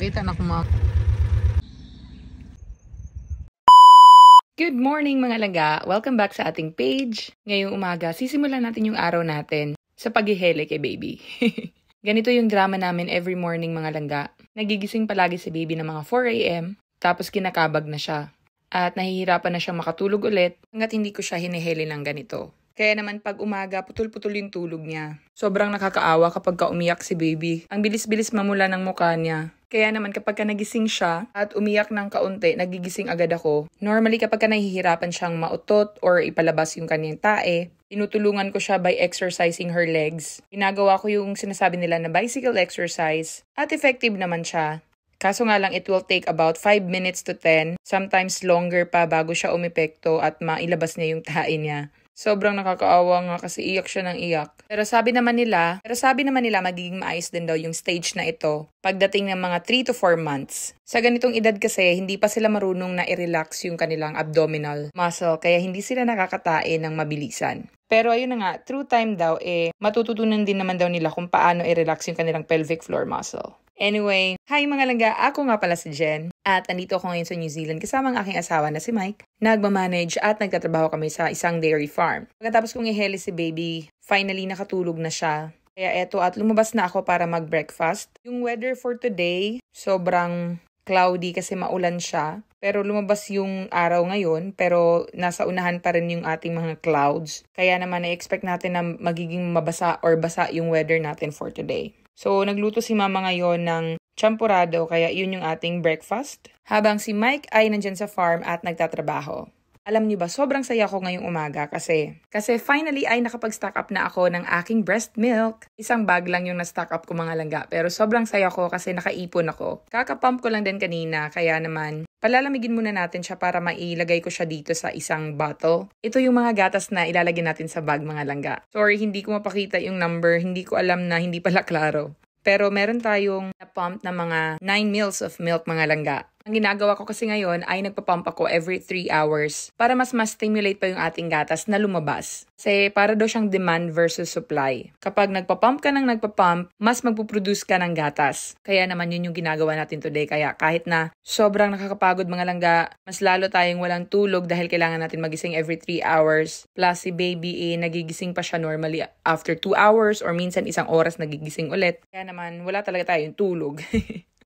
Kita na kuma. Good morning mga langga! Welcome back sa ating page. Ngayong umaga, sisimulan natin yung araw natin sa paghihele kay baby. Ganito yung drama namin every morning mga langga. Nagigising palagi si baby ng mga 4 a.m. Tapos kinakabag na siya. At nahihirapan na siyang makatulog ulit hanggat hindi ko siya hinihele ng ganito. Kaya naman pag umaga, putol-putol yung tulog niya. Sobrang nakakaawa kapag umiyak si baby. Ang bilis-bilis mamula ng mukha niya. Kaya naman kapag nagising siya at umiyak ng kaunti, nagigising agad ako. Normally kapag nahihirapan siyang mautot or ipalabas yung kanyang tae, tinutulungan ko siya by exercising her legs. Ginagawa ko yung sinasabi nila na bicycle exercise at effective naman siya. Kaso nga lang, it will take about 5 minutes to 10, sometimes longer pa bago siya umepekto at mailabas niya yung tae niya. Sobrang nakakaawa nga kasi iyak siya ng iyak. Pero sabi naman nila magiging maayos din daw yung stage na ito pagdating ng mga 3 to 4 months. Sa ganitong edad kasi, hindi pa sila marunong na i-relax yung kanilang abdominal muscle kaya hindi sila nakakatae ng mabilisan. Pero ayun na nga, through time daw, matututunan din naman daw nila kung paano i-relax yung kanilang pelvic floor muscle. Anyway, hi mga langga, ako nga pala si Jen at nandito ako ngayon sa New Zealand kasama ang aking asawa na si Mike. Nagmamanage at nagtatrabaho kami sa isang dairy farm. Pagkatapos kong ihele si baby, finally nakatulog na siya. Kaya eto at lumabas na ako para mag-breakfast. Yung weather for today, sobrang cloudy kasi maulan siya. Pero lumabas yung araw ngayon, pero nasa unahan pa rin yung ating mga clouds. Kaya naman na-expect natin na magiging mabasa or basa yung weather natin for today. So, nagluto si mama ngayon ng champurado, kaya yun yung ating breakfast. Habang si Mike ay nandyan sa farm at nagtatrabaho. Alam niyo ba, sobrang saya ko ngayong umaga kasi finally ay nakapag-stock up na ako ng aking breast milk. Isang bag lang yung na-stock up ko mga langga, pero sobrang saya ko kasi nakaipon ako. Kakapump ko lang din kanina, kaya naman palalamigin muna natin siya para mailagay ko siya dito sa isang bottle. Ito yung mga gatas na ilalagay natin sa bag mga langga. Sorry, hindi ko mapakita yung number, hindi ko alam na hindi pala klaro. Pero meron tayong na-pump na mga 9 mils of milk mga langga. Ang ginagawa ko kasi ngayon ay nagpapump ako every 3 hours para mas stimulate pa yung ating gatas na lumabas. Kasi para daw siyang demand versus supply. Kapag nagpapump ka ng nagpapump, mas magpuproduce ka ng gatas. Kaya naman yun yung ginagawa natin today. Kaya kahit na sobrang nakakapagod mga langga, mas lalo tayong walang tulog dahil kailangan natin magising every 3 hours. Plus si baby nagigising pa siya normally after 2 hours or minsan 1 oras nagigising ulit. Kaya naman wala talaga tayong tulog.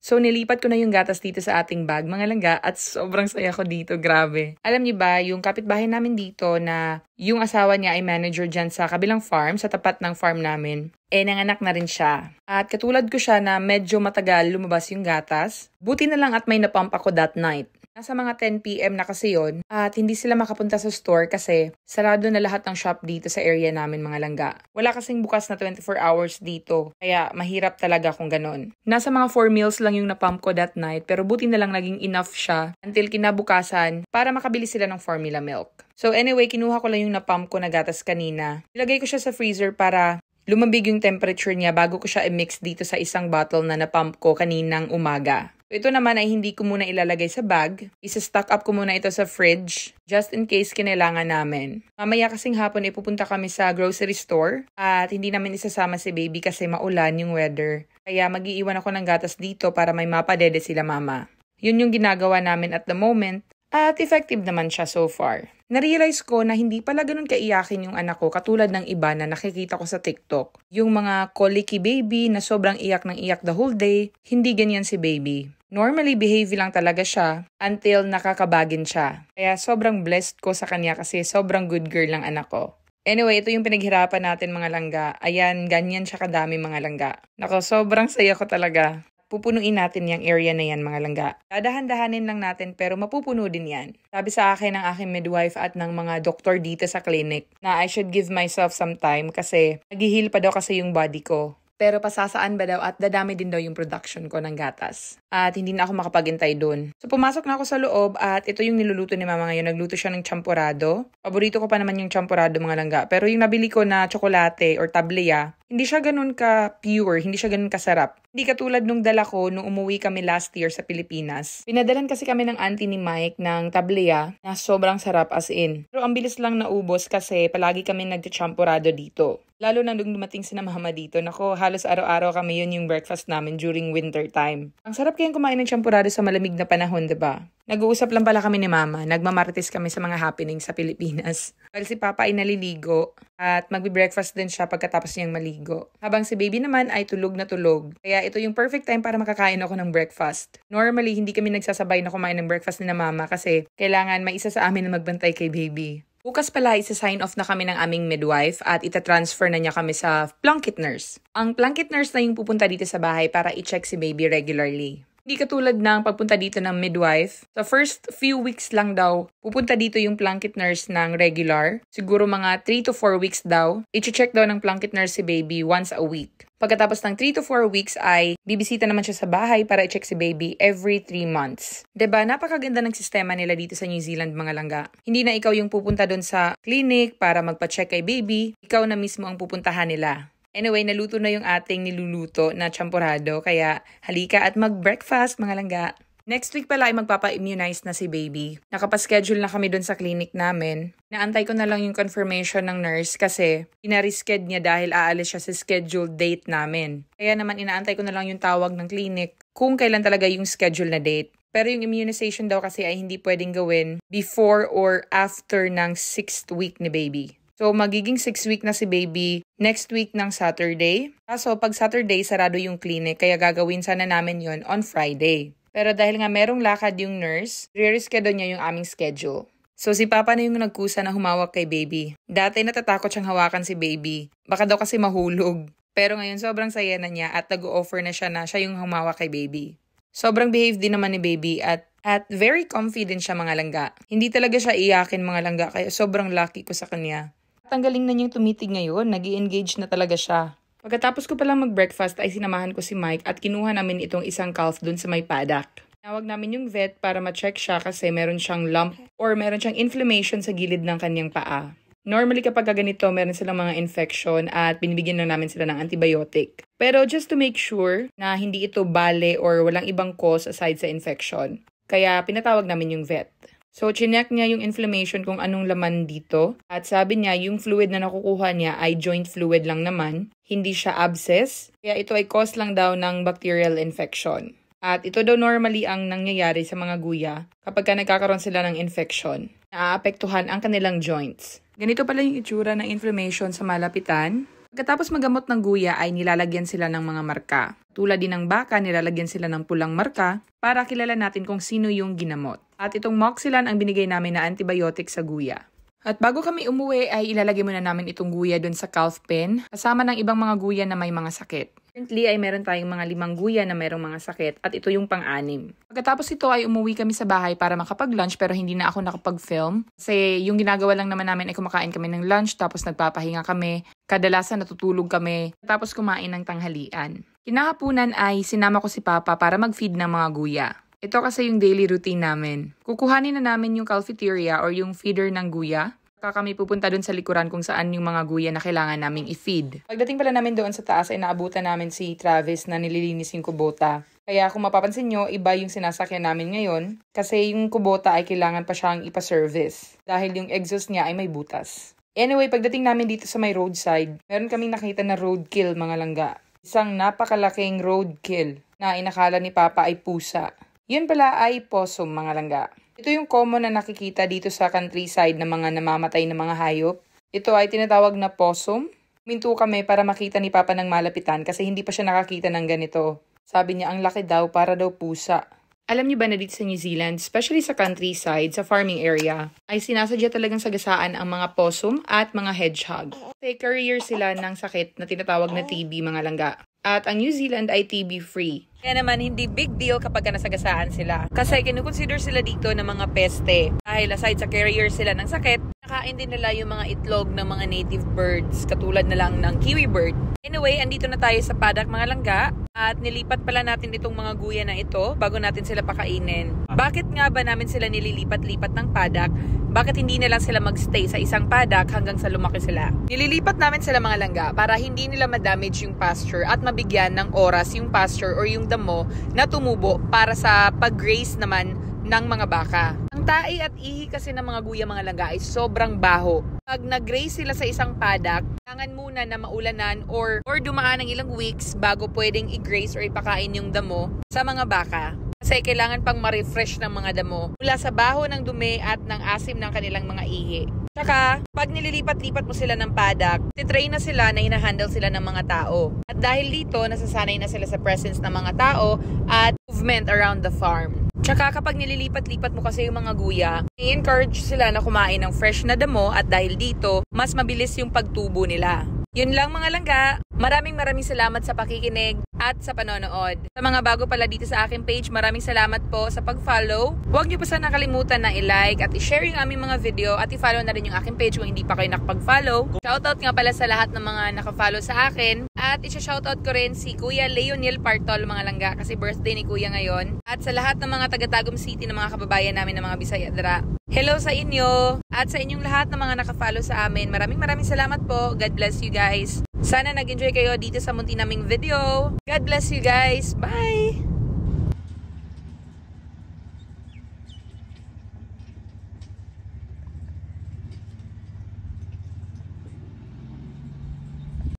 So, nilipat ko na yung gatas dito sa ating bag, mga langga, at sobrang saya ko dito, grabe. Alam niyo ba, yung kapitbahay namin dito na yung asawa niya ay manager dyan sa kabilang farm, sa tapat ng farm namin, nanganak na rin siya. At katulad ko siya na medyo matagal lumabas yung gatas, buti na lang at may napump ako that night. Nasa mga 10 p.m. na kasi yon at hindi sila makapunta sa store kasi sarado na lahat ng shop dito sa area namin mga langga. Wala kasing bukas na 24 hours dito, kaya mahirap talaga kung ganon. Nasa mga 4 meals lang yung napump ko that night pero buti na lang naging enough siya until kinabukasan para makabili sila ng formula milk. So anyway, kinuha ko lang yung napump ko na gatas kanina. Ilagay ko siya sa freezer para lumambig yung temperature niya bago ko siya i-mix dito sa isang bottle na napump ko kaninang umaga. Ito naman ay hindi ko muna ilalagay sa bag. Isa-stock up ko muna ito sa fridge just in case kinailangan namin. Mamaya kasing hapon pupunta kami sa grocery store at hindi namin isasama si baby kasi maulan yung weather. Kaya mag-iiwan ako ng gatas dito para may mapadede sila mama. Yun yung ginagawa namin at the moment at effective naman siya so far. Narealize ko na hindi pala ganun kaiyakin yung anak ko katulad ng iba na nakikita ko sa TikTok. Yung mga colicky baby na sobrang iyak ng iyak the whole day, hindi ganyan si baby. Normally, behave lang talaga siya until nakakabagin siya. Kaya sobrang blessed ko sa kanya kasi sobrang good girl lang anak ko. Anyway, ito yung pinaghirapan natin mga langga. Ayan, ganyan siya kadami mga langga. Nako, sobrang saya ko talaga. Pupunuin natin yung area na yan mga langga. Dadahan-dahanin lang natin pero mapupuno din yan. Sabi sa akin ng aking midwife at ng mga doktor dito sa clinic na I should give myself some time kasi nag-heal pa daw kasi yung body ko. Pero pasasaan ba daw at dadami din daw yung production ko ng gatas. At hindi na ako makapagintay dun. So pumasok na ako sa loob at ito yung niluluto ni mama ngayon. Nagluto siya ng champurado. Paborito ko pa naman yung champurado mga langga. Pero yung nabili ko na tsokolate or tableya, hindi siya ganun ka pure, hindi siya ganun kasarap. Hindi katulad nung dala ko nung umuwi kami last year sa Pilipinas. Pinadalan kasi kami ng auntie ni Mike ng tableya na sobrang sarap as in. Pero ang bilis lang naubos kasi palagi kami nagchachampurado dito. Lalo na nung dumating si na mama dito, nako, halos araw-araw kami yun yung breakfast namin during winter time. Ang sarap kayang kumain ng champurado sa malamig na panahon, diba? Nag-uusap lang pala kami ni mama, nagmamarites kami sa mga happening sa Pilipinas. Dahil si papa ay naliligo at magbe-breakfast din siya pagkatapos niyang maligo. Habang si baby naman ay tulog na tulog. Kaya ito yung perfect time para makakain ako ng breakfast. Normally, hindi kami nagsasabay na kumain ng breakfast ni na mama kasi kailangan may isa sa amin na magbantay kay baby. Bukas pala, isa-sign off na kami ng aming midwife at ita-transfer na niya kami sa plunkett nurse. Ang plunkett nurse na yung pupunta dito sa bahay para i-check si baby regularly. Hindi katulad ng pagpunta dito ng midwife. Sa first few weeks lang daw, pupunta dito yung plunkett nurse ng regular. Siguro mga 3 to 4 weeks daw. I-check daw ng plunkett nurse si baby once a week. Pagkatapos ng 3 to 4 weeks ay bibisita naman siya sa bahay para i-check si baby every 3 months. Diba? Napakaganda ng sistema nila dito sa New Zealand, mga langga. Hindi na ikaw yung pupunta doon sa clinic para magpa-check kay baby. Ikaw na mismo ang pupuntahan nila. Anyway, naluto na yung ating niluluto na champurado, kaya halika at mag-breakfast, mga langga. Next week pala ay magpapa-immunize na si baby. Nakapaschedule na kami doon sa clinic namin. Naantay ko na lang yung confirmation ng nurse kasi pinarisked niya dahil aalis siya sa scheduled date namin. Kaya naman inaantay ko na lang yung tawag ng clinic kung kailan talaga yung schedule na date. Pero yung immunization daw kasi ay hindi pwedeng gawin before or after ng 6th week ni baby. So, magiging 6 week na si baby next week ng Saturday. Kaso, pag Saturday, sarado yung clinic, kaya gagawin sana namin yon on Friday. Pero dahil nga merong lakad yung nurse, re-reschedule niya yung aming schedule. So, si Papa na yung nagkusa na humawak kay baby. Dati natatakot siyang hawakan si baby. Baka daw kasi mahulog. Pero ngayon, sobrang saya na niya at nag-offer na siya yung humawak kay baby. Sobrang behave din naman ni baby at very confident siya, mga langga. Hindi talaga siya iyakin, mga langga, kaya sobrang lucky ko sa kanya. At ang galing na niyang tumitig ngayon, nag-i-engage na talaga siya. Pagkatapos ko palang mag-breakfast ay sinamahan ko si Mike at kinuha namin itong isang calf dun sa may paddock. Tawag namin yung vet para ma-check siya kasi meron siyang lump or meron siyang inflammation sa gilid ng kanyang paa. Normally kapag ganito, meron silang mga infection at binibigyan na namin sila ng antibiotic. Pero just to make sure na hindi ito bale or walang ibang cause aside sa infection. Kaya pinatawag namin yung vet. So, chinek niya yung inflammation kung anong laman dito. At sabi niya, yung fluid na nakukuha niya ay joint fluid lang naman. Hindi siya abscess. Kaya ito ay cause lang daw ng bacterial infection. At ito daw normally ang nangyayari sa mga guya kapag nagkakaroon sila ng infection. Naaapektuhan ang kanilang joints. Ganito pala yung itsura ng inflammation sa malapitan. Pagkatapos magamot ng guya ay nilalagyan sila ng mga marka. Tulad din ng baka, nilalagyan sila ng pulang marka para kilala natin kung sino yung ginamot. At itong Moxilan ang binigay namin na antibiotic sa guya. At bago kami umuwi ay ilalagay muna namin itong guya dun sa calf pen kasama ng ibang mga guya na may mga sakit. Currently ay meron tayong mga 5 guya na mayroong mga sakit at ito yung pang-6. Pagkatapos ito ay umuwi kami sa bahay para makapag-lunch pero hindi na ako nakapag-film. Kasi yung ginagawa lang naman namin ay kumakain kami ng lunch tapos nagpapahinga kami. Kadalasan natutulog kami tapos kumain ng tanghalian. Kinahapunan ay sinama ko si Papa para mag-feed ng mga guya. Ito kasi yung daily routine namin. Kukuhanin na namin yung cafeteria or yung feeder ng guya. Kami pupunta doon sa likuran kung saan yung mga guya na kailangan naming i-feed. Pagdating pala namin doon sa taas ay naabutan namin si Travis na nililinis yung kubota. Kaya kung mapapansin nyo, iba yung sinasakyan namin ngayon kasi yung kubota ay kailangan pa siyang ipa-service dahil yung exhaust niya ay may butas. Anyway, pagdating namin dito sa may roadside, meron kaming nakita na roadkill, mga langga. Isang napakalaking roadkill na inakala ni Papa ay pusa. Yun pala ay possum, mga langga. Ito yung common na nakikita dito sa countryside ng mga namamatay na mga hayop. Ito ay tinatawag na possum. Minto kami para makita ni Papa ng malapitan kasi hindi pa siya nakakita ng ganito. Sabi niya ang laki daw para daw pusa. Alam niyo ba na dito sa New Zealand, especially sa countryside, sa farming area, ay sinasadya talagang sagasaan ang mga possum at mga hedgehog. Kasi carrier sila ng sakit na tinatawag na TB, mga langga. At ang New Zealand ay TB-free. Kaya naman, hindi big deal kapag nasagasaan sila. Kasi kinukonsider sila dito na mga peste. Dahil aside sa carrier sila ng sakit, nakain din nila yung mga itlog ng mga native birds, katulad na lang ng kiwi bird. Anyway, andito na tayo sa paddock, mga langga. At nilipat pala natin itong mga guya na ito bago natin sila pakainin. Bakit nga ba namin sila nililipat-lipat ng paddock? Bakit hindi na lang sila magstay sa isang paddock hanggang sa lumaki sila? Nililipat namin sila, mga langga, para hindi nila ma-damage yung pasture at mabigyan ng oras yung pasture or yung damo na tumubo para sa pag-graze naman ng mga baka. Ang Yung tae at ihi kasi ng mga guya mga langga ay sobrang baho. Pag nag-graze sila sa isang paddock, kailangan muna na maulanan or dumaan ng ilang weeks bago pwedeng i-graze or ipakain yung damo sa mga baka. Kasi kailangan pang ma-refresh ng mga damo mula sa baho ng dumi at ng asim ng kanilang mga ihi. Tsaka, pag nililipat-lipat mo sila ng paddock, titrain na sila na hinahandle sila ng mga tao. At dahil dito, nasasanay na sila sa presence ng mga tao at movement around the farm. Tsaka kapag nililipat-lipat mo kasi yung mga guya, i-encourage sila na kumain ng fresh na damo at dahil dito, mas mabilis yung pagtubo nila. Yun lang mga langga. Maraming salamat sa pakikinig at sa panonood. Sa mga bago pala dito sa aking page, maraming salamat po sa pag-follow. Huwag niyo po sana nakalimutan na i-like at i-share yung aming mga video at i-follow na rin yung aking page kung hindi pa kayo nakapag-follow. Shoutout nga pala sa lahat ng mga nakafollow sa akin. At i-shoutout ko rin si Kuya Leonel Partol mga langga kasi birthday ni Kuya ngayon. At sa lahat ng mga taga-Tagum City ng mga kababayan namin ng mga Bisaya dra. Hello sa inyo at sa inyong lahat ng mga nakafollow sa amin. Maraming salamat po. God bless you guys. Sana nag-enjoy kayo dito sa munti naming video. God bless you guys. Bye!